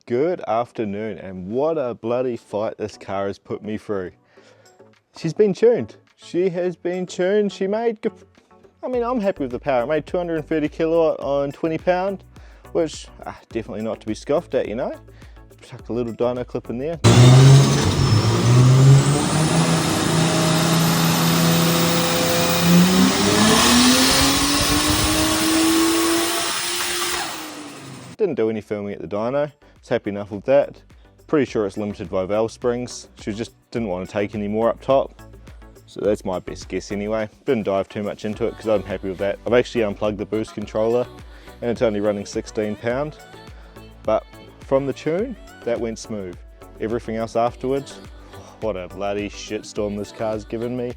Good afternoon, and what a bloody fight this car has put me through. She's been tuned. She has been tuned. She made, I mean, I'm happy with the power. It made 230 kilowatt on 20 pound, which definitely not to be scoffed at, you know. Chuck a little dyno clip in there. Didn't do any filming at the dyno. Was happy enough with that. Pretty sure it's limited by valve springs. She just didn't want to take any more up top. So that's my best guess anyway. Didn't dive too much into it because I'm happy with that. I've actually unplugged the boost controller and it's only running 16 pound. But from the tune, that went smooth. Everything else afterwards, what a bloody shitstorm this car's given me.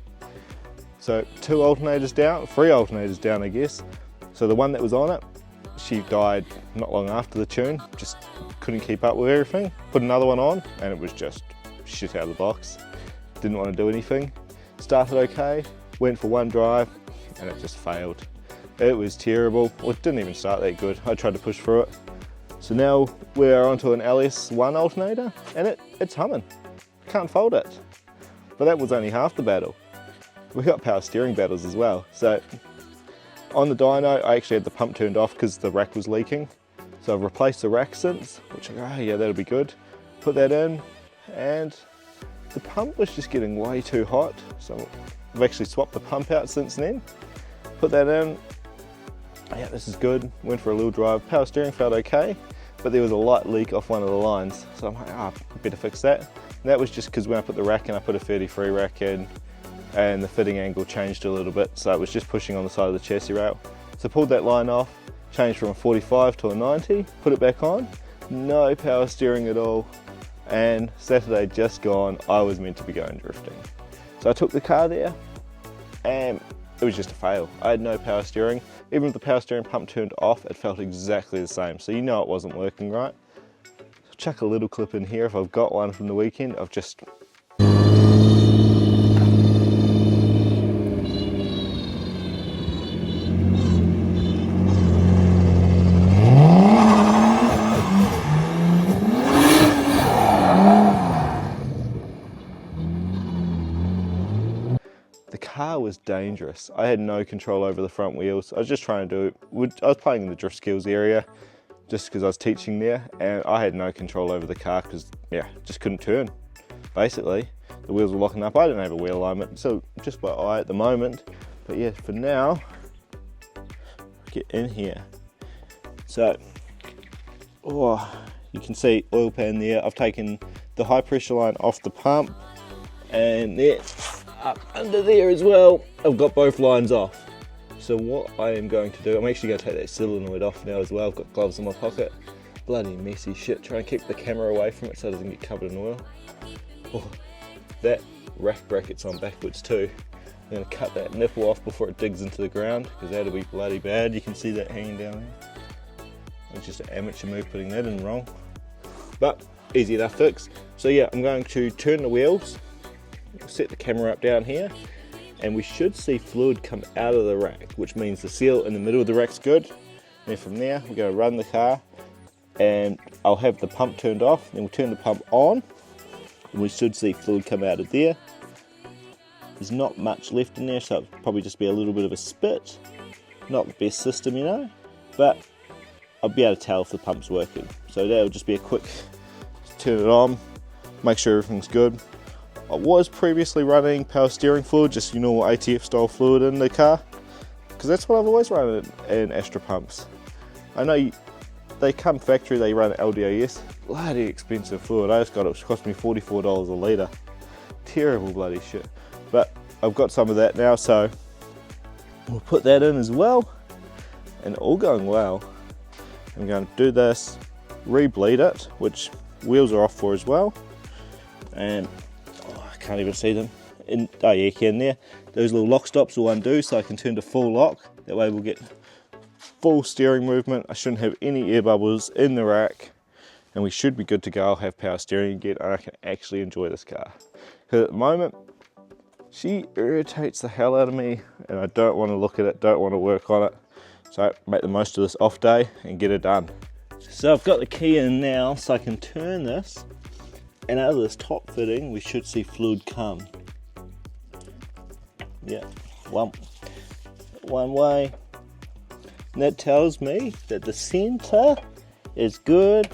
So 2 alternators down, 3 alternators down I guess. So the one that was on it, she died not long after the tune, just couldn't keep up with everything. Put another one on and it was just shit out of the box. Didn't want to do anything. Started okay, went for one drive and it just failed. It was terrible. Well, it didn't even start that good. I tried to push through it. So now we're onto an LS1 alternator and it's humming. Can't fault it. But that was only half the battle. We got power steering battles as well. So on the dyno, I actually had the pump turned off because the rack was leaking. So I've replaced the rack since, which, oh yeah, that'll be good. Put that in, and the pump was just getting way too hot. So I've actually swapped the pump out since then. Put that in, yeah, this is good. Went for a little drive. Power steering felt okay, but there was a light leak off one of the lines. So I'm like, I better fix that. And that was just because when I put the rack in, I put a 33 rack in, and the fitting angle changed a little bit, so it was just pushing on the side of the chassis rail. So pulled that line off, changed from a 45 to a 90, put it back on, no power steering at all, and Saturday just gone, I was meant to be going drifting. So I took the car there, and it was just a fail. I had no power steering. Even with the power steering pump turned off, it felt exactly the same, so you know it wasn't working right. So chuck a little clip in here if I've got one from the weekend of just the car was dangerous. I had no control over the front wheels. I was just trying to I was playing in the drift skills area just because I was teaching there, and I had no control over the car because, yeah, just couldn't turn. Basically, the wheels were locking up. I didn't have a wheel alignment, so just by eye at the moment. But yeah, for now, get in here. So, oh, you can see oil pan there. I've taken the high pressure line off the pump, and there, up under there as well, I've got both lines off. So what I am going to do, I'm actually going to take that solenoid off now as well. I've got gloves in my pocket. Bloody messy shit, trying to keep the camera away from it so it doesn't get covered in oil. Oh, that rack bracket's on backwards too. I'm going to cut that nipple off before it digs into the ground, because that'll be bloody bad. You can see that hanging down there. It's just an amateur move putting that in wrong, but easy enough fix. So yeah, I'm going to turn the wheels, set the camera up down here, and we should see fluid come out of the rack, which means the seal in the middle of the rack's good. And then from there, we're going to run the car, and I'll have the pump turned off, then we'll turn the pump on, and we should see fluid come out of there. There's not much left in there, so it'll probably just be a little bit of a spit. Not the best system, you know, but I'll be able to tell if the pump's working. So that'll just be a quick turn it on, make sure everything's good. I was previously running power steering fluid, just your normal ATF style fluid in the car, because that's what I've always run in Astra pumps. I know they come factory, they run LDAS, bloody expensive fluid. I just got it, cost me $44 a litre. Terrible bloody shit. But I've got some of that now, so we'll put that in as well, and all going well. I'm going to do this, re-bleed it, which wheels are off for as well, and I can't even see them. Oh yeah, you can there. Those little lock stops will undo, so I can turn to full lock. That way we'll get full steering movement. I shouldn't have any air bubbles in the rack, and we should be good to go. I'll have power steering again, and I can actually enjoy this car. Because at the moment, she irritates the hell out of me, and I don't want to look at it, don't want to work on it. So make the most of this off day and get it done. So I've got the key in now, so I can turn this, and out of this top fitting we should see fluid come. Yeah, one way. And that tells me that the center is good.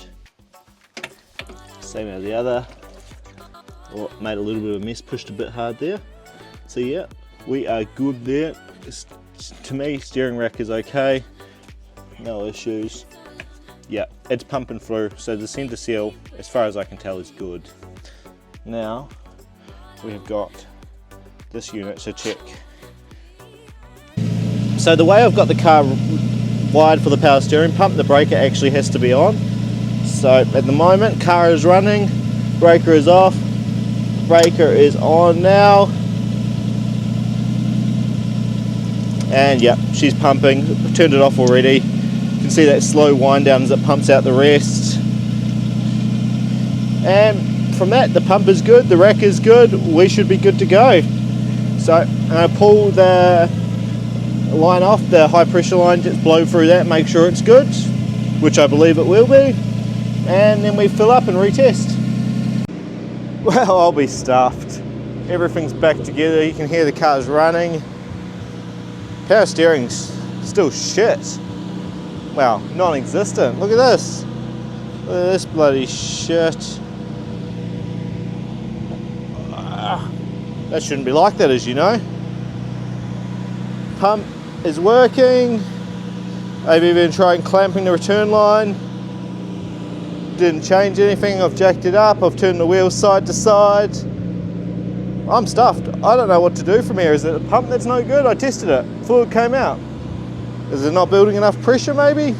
Same as the other. Oh, made a little bit of a mess, pushed a bit hard there. So yeah, we are good there. To me, steering rack is okay. No issues. Yeah, it's pumping through. So the center seal, as far as I can tell, is good. Now, we have got this unit to check. So the way I've got the car wired for the power steering pump, the breaker actually has to be on. So at the moment, car is running, breaker is off, breaker is on now. And yeah, she's pumping, turned it off already. You can see that slow wind down as it pumps out the rest. And from that, the pump is good, the rack is good, we should be good to go. So I'm going to pull the line off, the high pressure line, just blow through that, make sure it's good, which I believe it will be, and then we fill up and retest. Well, I'll be stuffed. Everything's back together, you can hear the car's running. Power steering's still shit. Well, non-existent. Look at this. Look at this bloody shit. That shouldn't be like that, as you know. Pump is working. I've even tried clamping the return line. Didn't change anything. I've jacked it up. I've turned the wheels side to side. I'm stuffed. I don't know what to do from here. Is it a pump that's no good? I tested it. Fluid came out. Is it not building enough pressure maybe?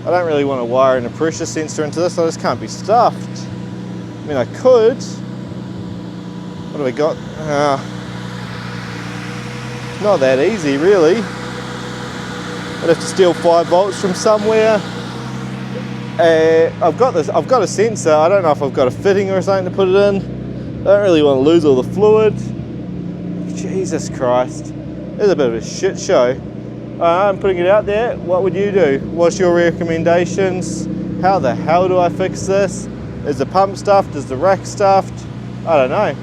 I don't really want to wire in a pressure sensor into this. I just can't be stuffed. I mean, I could. What have we got? Not that easy really. I'd have to steal 5 volts from somewhere. I've got a sensor. I don't know if I've got a fitting or something to put it in. I don't really want to lose all the fluid. Jesus Christ. It's a bit of a shit show. I'm putting it out there. What would you do? What's your recommendations? How the hell do I fix this? Is the pump stuffed? Is the rack stuffed? I don't know.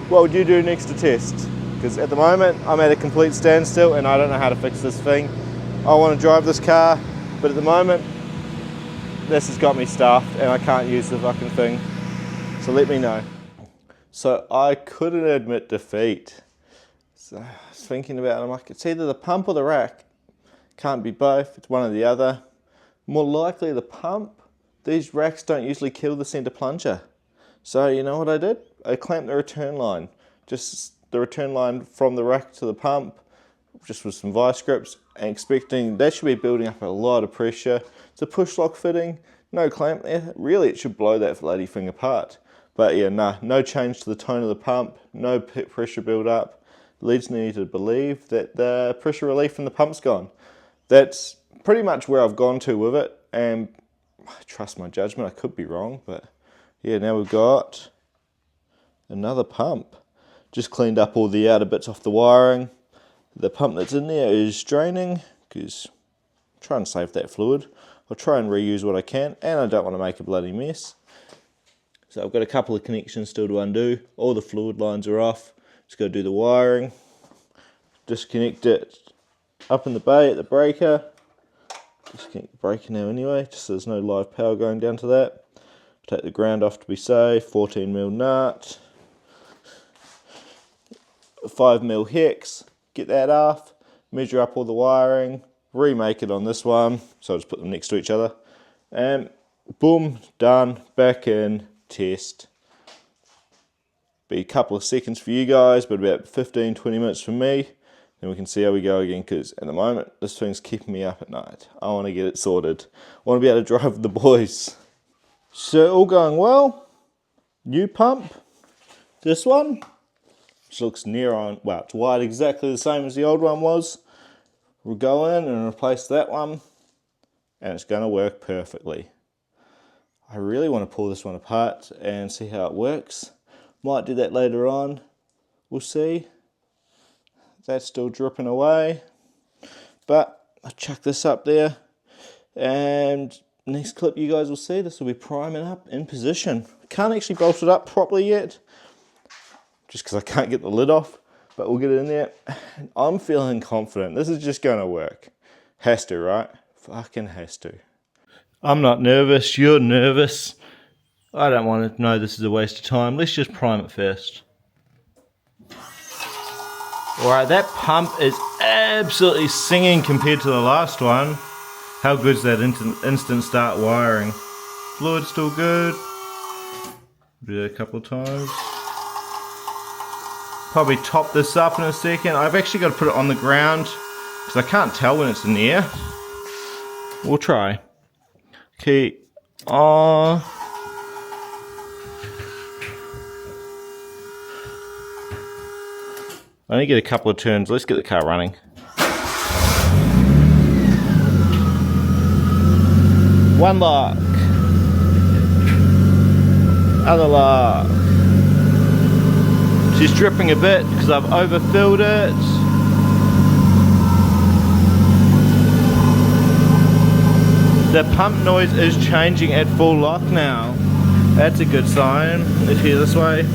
What would you do next to test? Because at the moment I'm at a complete standstill and I don't know how to fix this thing. I want to drive this car, but at the moment this has got me stuffed and I can't use the fucking thing. So let me know. So I couldn't admit defeat. So I was thinking about it, I'm like, it's either the pump or the rack. Can't be both, it's one or the other. More likely the pump. These racks don't usually kill the center plunger. So you know what I did? I clamped the return line. Just the return line from the rack to the pump, just with some vice grips, and expecting that should be building up a lot of pressure. It's a push lock fitting, no clamp there. Really it should blow that bloody thing apart. But yeah, no change to the tone of the pump, no pressure build up. Leads me to believe that the pressure relief from the pump's gone. That's pretty much where I've gone to with it, and I trust my judgment. I could be wrong, but yeah, now we've got another pump. Just cleaned up all the outer bits off the wiring. The pump that's in there is draining, because I'm trying to save that fluid. I'll try and reuse what I can, and I don't want to make a bloody mess. So I've got a couple of connections still to undo. All the fluid lines are off. Just got to do the wiring. Disconnect it up in the bay at the breaker. Disconnect the breaker now anyway, just so there's no live power going down to that. Take the ground off to be safe. 14mm nut. 5mm hex. Get that off. Measure up all the wiring. Remake it on this one. So I'll just put them next to each other. And boom, done. Back in. Test. Be a couple of seconds for you guys, but about 15-20 minutes for me. Then we can see how we go again, because at the moment this thing's keeping me up at night. I want to get it sorted. I want to be able to drive with the boys. So all going well. New pump. This one, which looks near on, well, it's wired exactly the same as the old one was. We'll go in and replace that one, and it's going to work perfectly. I really want to pull this one apart and see how it works. Might do that later on. We'll see. That's still dripping away. But I'll chuck this up there. And next clip you guys will see, this will be priming up in position. Can't actually bolt it up properly yet, just because I can't get the lid off, but we'll get it in there. I'm feeling confident. This is just going to work. Has to, right? Fucking has to. I'm not nervous, you're nervous. I don't want to know this is a waste of time. Let's just prime it first. Alright, that pump is absolutely singing compared to the last one. How good's that instant start wiring? Fluid's still good. Do that a couple of times. Probably top this up in a second. I've actually got to put it on the ground because I can't tell when it's in the air. We'll try. Okay. I need to get a couple of turns. Let's get the car running. One lock. Other lock. She's dripping a bit because I've overfilled it. The pump noise is changing at full lock now. That's a good sign. Let's hear this way.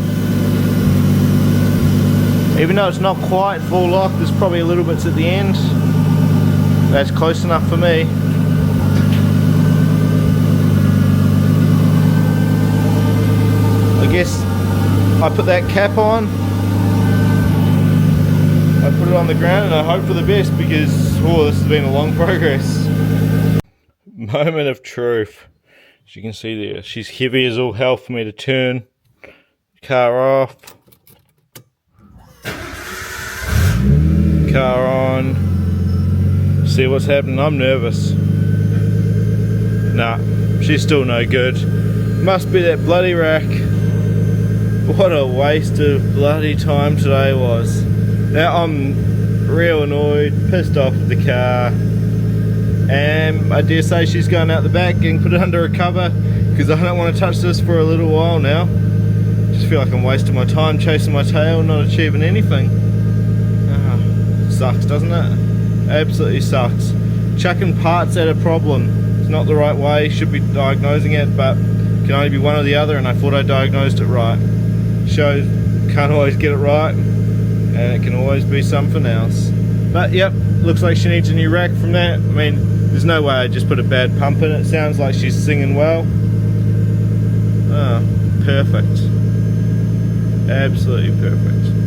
Even though it's not quite full lock, there's probably a little bits at the end. That's close enough for me. I guess I put that cap on, I put it on the ground, and I hope for the best because, oh, this has been a long progress. Moment of truth. As you can see there, she's heavy as all hell for me to turn the car off. Car on. See what's happening. I'm nervous. Nah, she's still no good. Must be that bloody rack. What a waste of bloody time today was. Now I'm real annoyed, pissed off with the car, and I dare say she's going out the back getting put under a cover because I don't want to touch this for a little while now. Just feel like I'm wasting my time chasing my tail, not achieving anything. Sucks, doesn't it? Absolutely sucks. Chucking parts at a problem. It's not the right way, should be diagnosing it, but can only be one or the other, and I thought I diagnosed it right. Shows can't always get it right, and it can always be something else. But yep, looks like she needs a new rack from that. I mean, there's no way I just put a bad pump in it. Sounds like she's singing well. Perfect. Absolutely perfect.